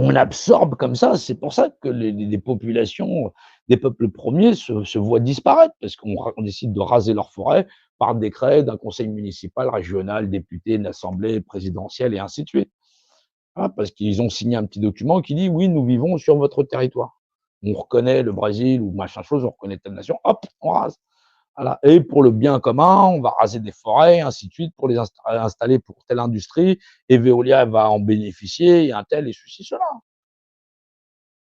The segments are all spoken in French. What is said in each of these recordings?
On absorbe comme ça, c'est pour ça que les populations des peuples premiers se voient disparaître, parce on décide de raser leurs forêts par décret d'un conseil municipal, régional, député, une assemblée présidentielle et ainsi de suite. Voilà, parce qu'ils ont signé un petit document qui dit: «Oui, nous vivons sur votre territoire». On reconnaît le Brésil ou machin chose, on reconnaît telle nation, hop, on rase. Voilà, et pour le bien commun, on va raser des forêts, ainsi de suite, pour les installer pour telle industrie, et Veolia va en bénéficier, et un tel et ceci, cela.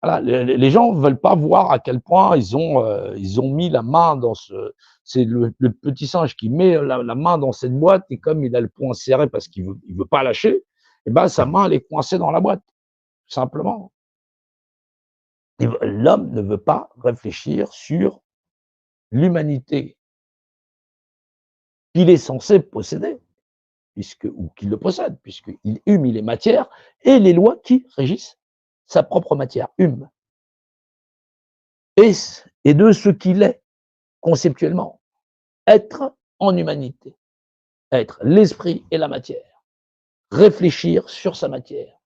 Voilà, les gens ne veulent pas voir à quel point ils ont mis la main dans ce c'est le petit singe qui met la main dans cette boîte, et comme il a le poing serré parce qu'il veut pas lâcher, et ben sa main elle est coincée dans la boîte, tout simplement. Et l'homme ne veut pas réfléchir sur l'humanité qu'il est censé posséder, puisque ou qu'il le possède, puisqu'il hume les matières et les lois qui régissent sa propre matière, hume, et de ce qu'il est conceptuellement. Être en humanité, être l'esprit et la matière, réfléchir sur sa matière,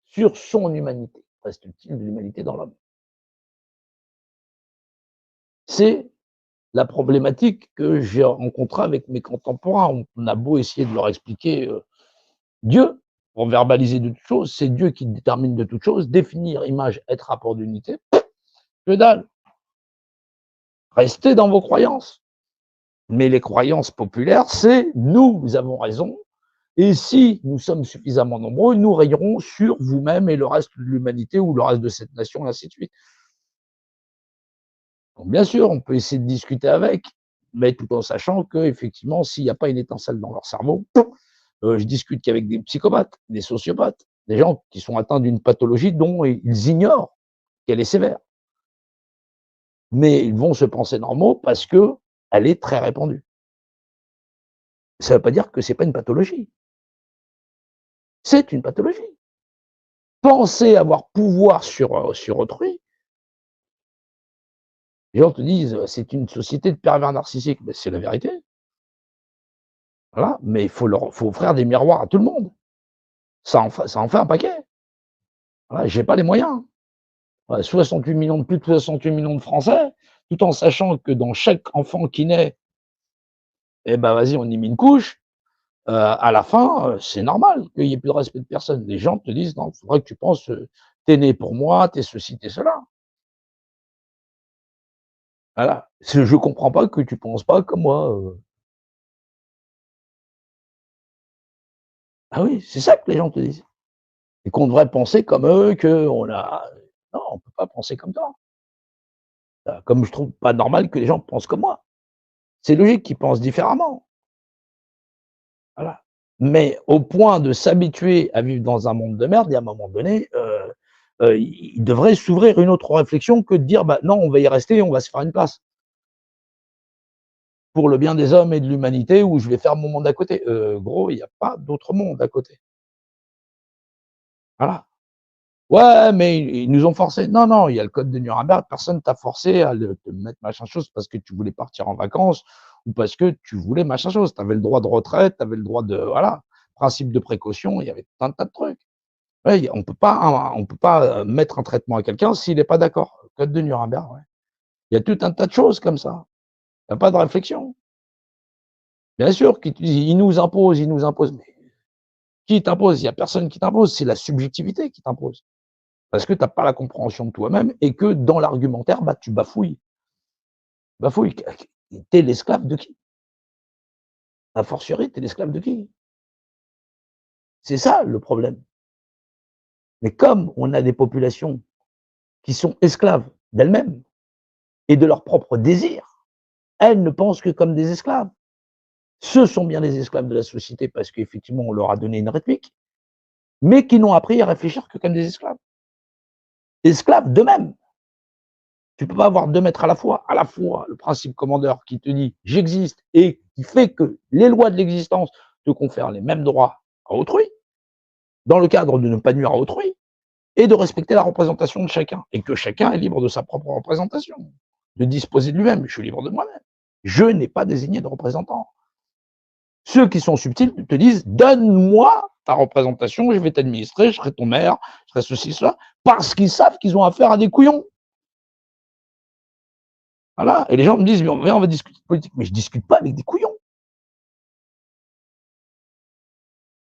sur son humanité. Reste-t-il de l'humanité dans l'homme? C'est la problématique que j'ai rencontrée avec mes contemporains. On a beau essayer de leur expliquer Dieu, pour verbaliser de toutes choses, c'est Dieu qui détermine de toutes choses, définir image, être, rapport d'unité, que dalle. Restez dans vos croyances. Mais les croyances populaires, c'est nous avons raison, et si nous sommes suffisamment nombreux, nous rayerons sur vous-même et le reste de l'humanité ou le reste de cette nation, et ainsi de suite. Donc, bien sûr, on peut essayer de discuter avec, mais tout en sachant qu'effectivement, s'il n'y a pas une étincelle dans leur cerveau, je discute qu'avec des psychopathes, des sociopathes, des gens qui sont atteints d'une pathologie dont ils ignorent qu'elle est sévère. Mais ils vont se penser normaux parce qu'elle est très répandue. Ça ne veut pas dire que ce n'est pas une pathologie. C'est une pathologie. Penser avoir pouvoir sur autrui, les gens te disent: «C'est une société de pervers narcissiques». Beh, c'est la vérité, voilà, mais faut offrir des miroirs à tout le monde. Ça en fait un paquet. Voilà, j'ai pas les moyens. Ouais, 68 millions de plus de 68 millions de Français, tout en sachant que dans chaque enfant qui naît, eh ben, vas-y, on y met une couche, à la fin, c'est normal qu'il y ait plus de respect de personne. Les gens te disent: «Non, il faudrait que tu penses, tu es né pour moi, tu es ceci, tu es cela». Voilà. Je comprends pas que tu penses pas comme moi, Ah oui, c'est ça que les gens te disent, et qu'on devrait penser comme eux, qu'on a non, on peut pas penser comme toi. Comme je trouve pas normal que les gens pensent comme moi. C'est logique qu'ils pensent différemment, voilà. Mais au point de s'habituer à vivre dans un monde de merde, il y a un moment donné, il devrait s'ouvrir une autre réflexion que de dire: «Bah, non, on va y rester, on va se faire une place, pour le bien des hommes et de l'humanité, où je vais faire mon monde à côté». Gros, il y a pas d'autre monde à côté. Voilà. Ouais, mais ils nous ont forcé. Non, non, il y a le code de Nuremberg, personne t'a forcé à te mettre machin chose parce que tu voulais partir en vacances ou parce que tu voulais machin chose. Tu avais le droit de retraite, tu avais le droit de voilà, principe de précaution, il y avait tout un tas de trucs. Ouais, on peut pas, mettre un traitement à quelqu'un s'il est pas d'accord. Code de Nuremberg, ouais. Il y a tout un tas de choses comme ça. Il y a pas de réflexion. Bien sûr qu'ils te disent: ils nous imposent», mais qui t'impose? Il y a personne qui t'impose, c'est la subjectivité qui t'impose. Parce que tu as pas la compréhension de toi-même et que dans l'argumentaire, bah, tu bafouilles. Bafouilles. Tu es l'esclave de qui? A fortiori, tu es l'esclave de qui? C'est ça le problème. Mais comme on a des populations qui sont esclaves d'elles-mêmes et de leurs propres désirs, elles ne pensent que comme des esclaves. Ce sont bien les esclaves de la société parce qu'effectivement on leur a donné une rythmique, mais qui n'ont appris à réfléchir que comme des esclaves. Esclaves d'eux-mêmes. Tu peux pas avoir 2 maîtres à la fois le principe commandeur qui te dit: «J'existe» et qui fait que les lois de l'existence te confèrent les mêmes droits à autrui, dans le cadre de ne pas nuire à autrui et de respecter la représentation de chacun, et que chacun est libre de sa propre représentation, de disposer de lui-même. Je suis libre de moi-même. Je n'ai pas désigné de représentant. Ceux qui sont subtils te disent: «Donne-moi ta représentation, je vais t'administrer, je serai ton maire, je serai ceci, cela», parce qu'ils savent qu'ils ont affaire à des couillons. Voilà, et les gens me disent: «Mais viens, on va discuter de politique», mais je discute pas avec des couillons.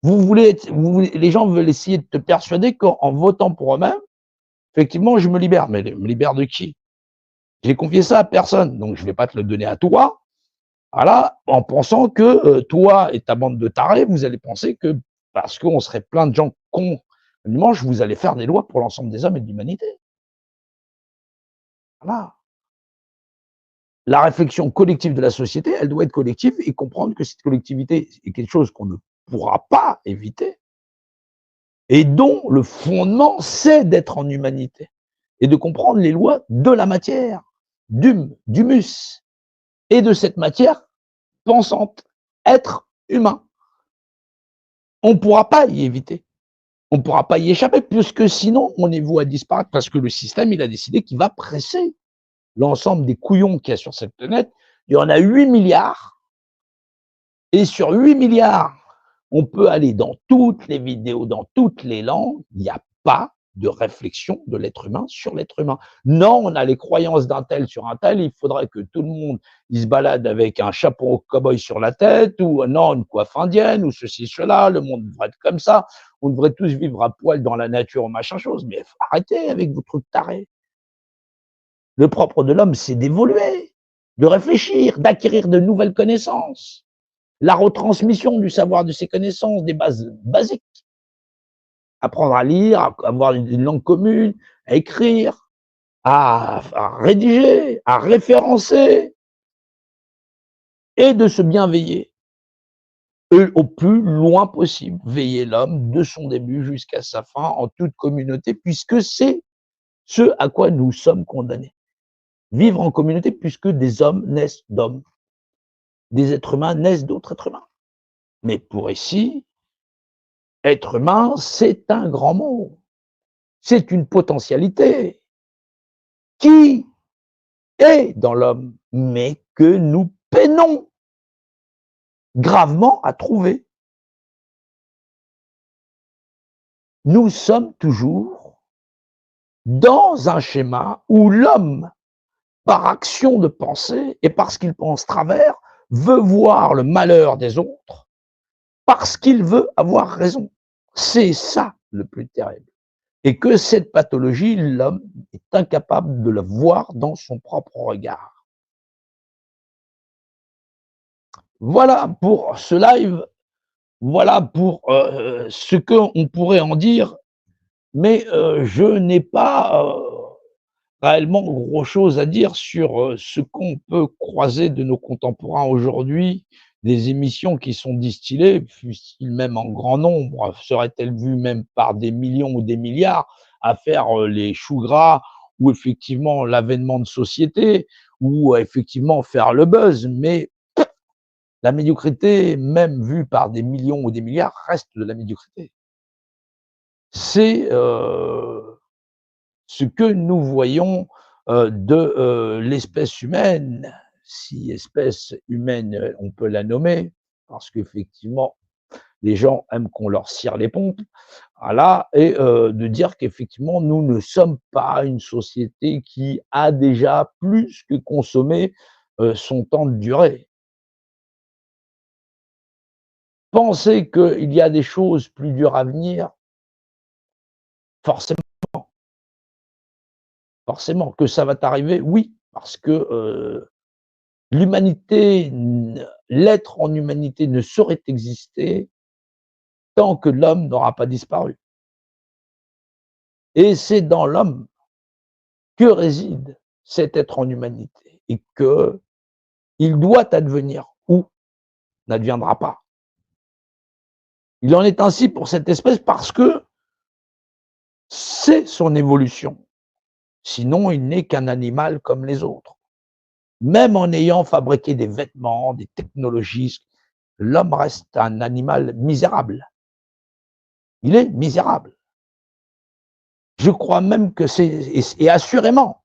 Les gens veulent essayer de te persuader qu'en votant pour eux-mêmes, effectivement, je me libère. Mais me libère de qui? J'ai confié ça à personne, donc je vais pas te le donner à toi, voilà, en pensant que, toi et ta bande de tarés, vous allez penser que parce qu'on serait plein de gens cons le dimanche, vous allez faire des lois pour l'ensemble des hommes et de l'humanité. Voilà. La réflexion collective de la société, elle doit être collective et comprendre que cette collectivité est quelque chose qu'on ne pourra pas éviter et dont le fondement, c'est d'être en humanité et de comprendre les lois de la matière, d'humus et de cette matière pensante, être humain. On ne pourra pas y éviter. On ne pourra pas y échapper, puisque sinon, on est voué à disparaître, parce que le système, il a décidé qu'il va presser l'ensemble des couillons qu'il y a sur cette planète. Il y en a 8 milliards, et sur 8 milliards, on peut aller dans toutes les vidéos, dans toutes les langues, il n'y a pas de réflexion de l'être humain sur l'être humain. Non, on a les croyances d'un tel sur un tel, il faudrait que tout le monde il se balade avec un chapeau cow-boy sur la tête, ou non, une coiffe indienne, ou ceci, cela, le monde devrait être comme ça, on devrait tous vivre à poil dans la nature, ou machin chose, mais arrêtez avec vos trucs tarés. Le propre de l'homme, c'est d'évoluer, de réfléchir, d'acquérir de nouvelles connaissances, la retransmission du savoir de ces connaissances, des bases basiques. Apprendre à lire, à avoir une langue commune, à écrire, à rédiger, à référencer et de se bien veiller. Et au plus loin possible, veiller l'homme de son début jusqu'à sa fin en toute communauté, puisque c'est ce à quoi nous sommes condamnés. Vivre en communauté puisque des hommes naissent d'hommes, des êtres humains naissent d'autres êtres humains. Mais pour ici, être humain, c'est un grand mot. C'est une potentialité qui est dans l'homme, mais que nous peinons gravement à trouver. Nous sommes toujours dans un schéma où l'homme, par action de pensée et parce qu'il pense travers, veut voir le malheur des autres, parce qu'il veut avoir raison. C'est ça le plus terrible. Et que cette pathologie, l'homme est incapable de la voir dans son propre regard. Voilà pour ce live, voilà pour ce qu'on pourrait en dire, mais je n'ai pas réellement gros chose à dire sur ce qu'on peut croiser de nos contemporains aujourd'hui, des émissions qui sont distillées, fussent-ils même en grand nombre, seraient-elles vues même par des millions ou des milliards, à faire les choux gras ou effectivement l'avènement de société ou effectivement faire le buzz, mais la médiocrité, même vue par des millions ou des milliards, reste de la médiocrité. C'est ce que nous voyons de l'espèce humaine, si espèce humaine on peut la nommer, parce qu'effectivement les gens aiment qu'on leur cire les pompes, voilà, et de dire qu'effectivement nous ne sommes pas une société qui a déjà plus que consommé son temps de durée. Penser qu'il y a des choses plus dures à venir, forcément, forcément que ça va t'arriver, oui, parce que l'humanité, l'être en humanité ne saurait exister tant que l'homme n'aura pas disparu. Et c'est dans l'homme que réside cet être en humanité et qu'il doit advenir ou n'adviendra pas. Il en est ainsi pour cette espèce parce que c'est son évolution. Sinon, il n'est qu'un animal comme les autres. Même en ayant fabriqué des vêtements, des technologies, l'homme reste un animal misérable. Il est misérable. Je crois même que et assurément,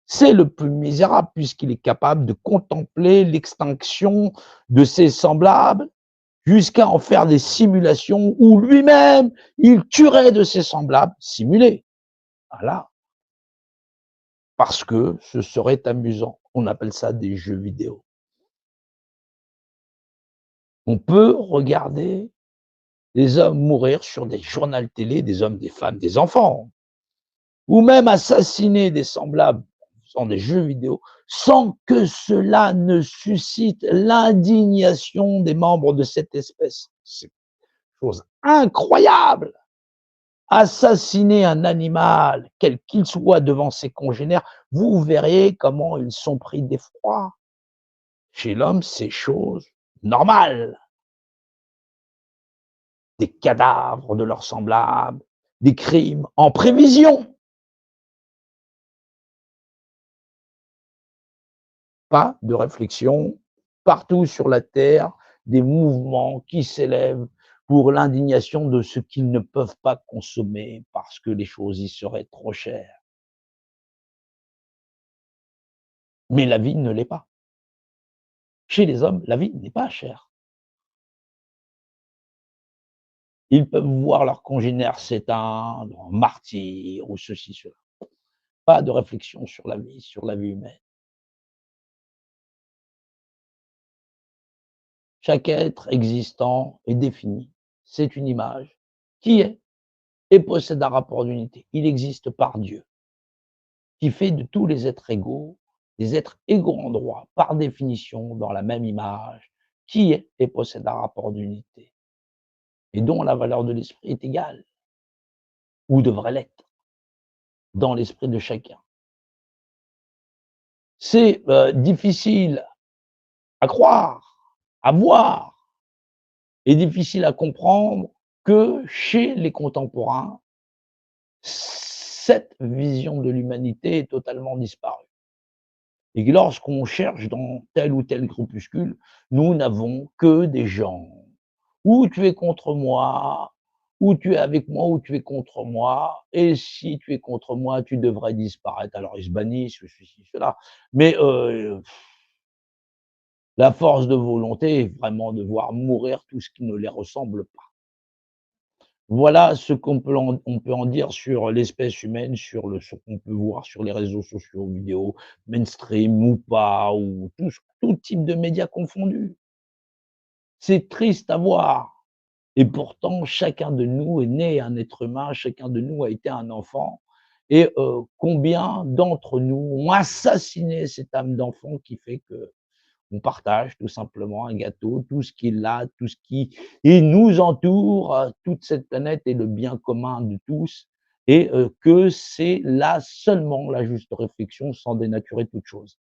c'est le plus misérable puisqu'il est capable de contempler l'extinction de ses semblables jusqu'à en faire des simulations où lui-même, il tuerait de ses semblables, simulés. Voilà, parce que ce serait amusant. On appelle ça des jeux vidéo. On peut regarder des hommes mourir sur des journaux télé, des hommes, des femmes, des enfants, ou même assassiner des semblables en faisant des jeux vidéo, sans que cela ne suscite l'indignation des membres de cette espèce. C'est une chose incroyable. Assassiner un animal, quel qu'il soit, devant ses congénères, vous verriez comment ils sont pris d'effroi. Chez l'homme, c'est chose normale. Des cadavres de leurs semblables, des crimes en prévision. Pas de réflexion, partout sur la terre, des mouvements qui s'élèvent pour l'indignation de ce qu'ils ne peuvent pas consommer parce que les choses y seraient trop chères. Mais la vie ne l'est pas. Chez les hommes, la vie n'est pas chère. Ils peuvent voir leurs congénères s'éteindre en martyrs ou ceci, cela. Pas de réflexion sur la vie humaine. Chaque être existant est défini. C'est une image qui est et possède un rapport d'unité. Il existe par Dieu, qui fait de tous les êtres égaux, des êtres égaux en droit, par définition, dans la même image, qui est et possède un rapport d'unité, et dont la valeur de l'esprit est égale, ou devrait l'être, dans l'esprit de chacun. C'est difficile à croire, à voir, et difficile à comprendre que chez les contemporains, cette vision de l'humanité est totalement disparue. Et que lorsqu'on cherche dans tel ou tel groupuscule, nous n'avons que des gens. Ou tu es contre moi, ou tu es avec moi, ou tu es contre moi. Et si tu es contre moi, tu devrais disparaître. Alors ils se bannissent, ceci, cela. Mais la force de volonté est vraiment de voir mourir tout ce qui ne les ressemble pas. Voilà ce on peut en dire sur l'espèce humaine, sur ce qu'on peut voir sur les réseaux sociaux, vidéos, mainstream ou pas, ou tout type de médias confondus. C'est triste à voir et pourtant chacun de nous est né un être humain, chacun de nous a été un enfant et combien d'entre nous ont assassiné cette âme d'enfant qui fait que on partage tout simplement un gâteau, tout ce qui est là, tout ce qui et nous entoure, toute cette planète est le bien commun de tous et que c'est là seulement la juste réflexion sans dénaturer toute chose.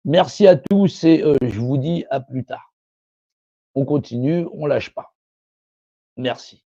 Merci à tous et je vous dis à plus tard. On continue, on lâche pas. Merci.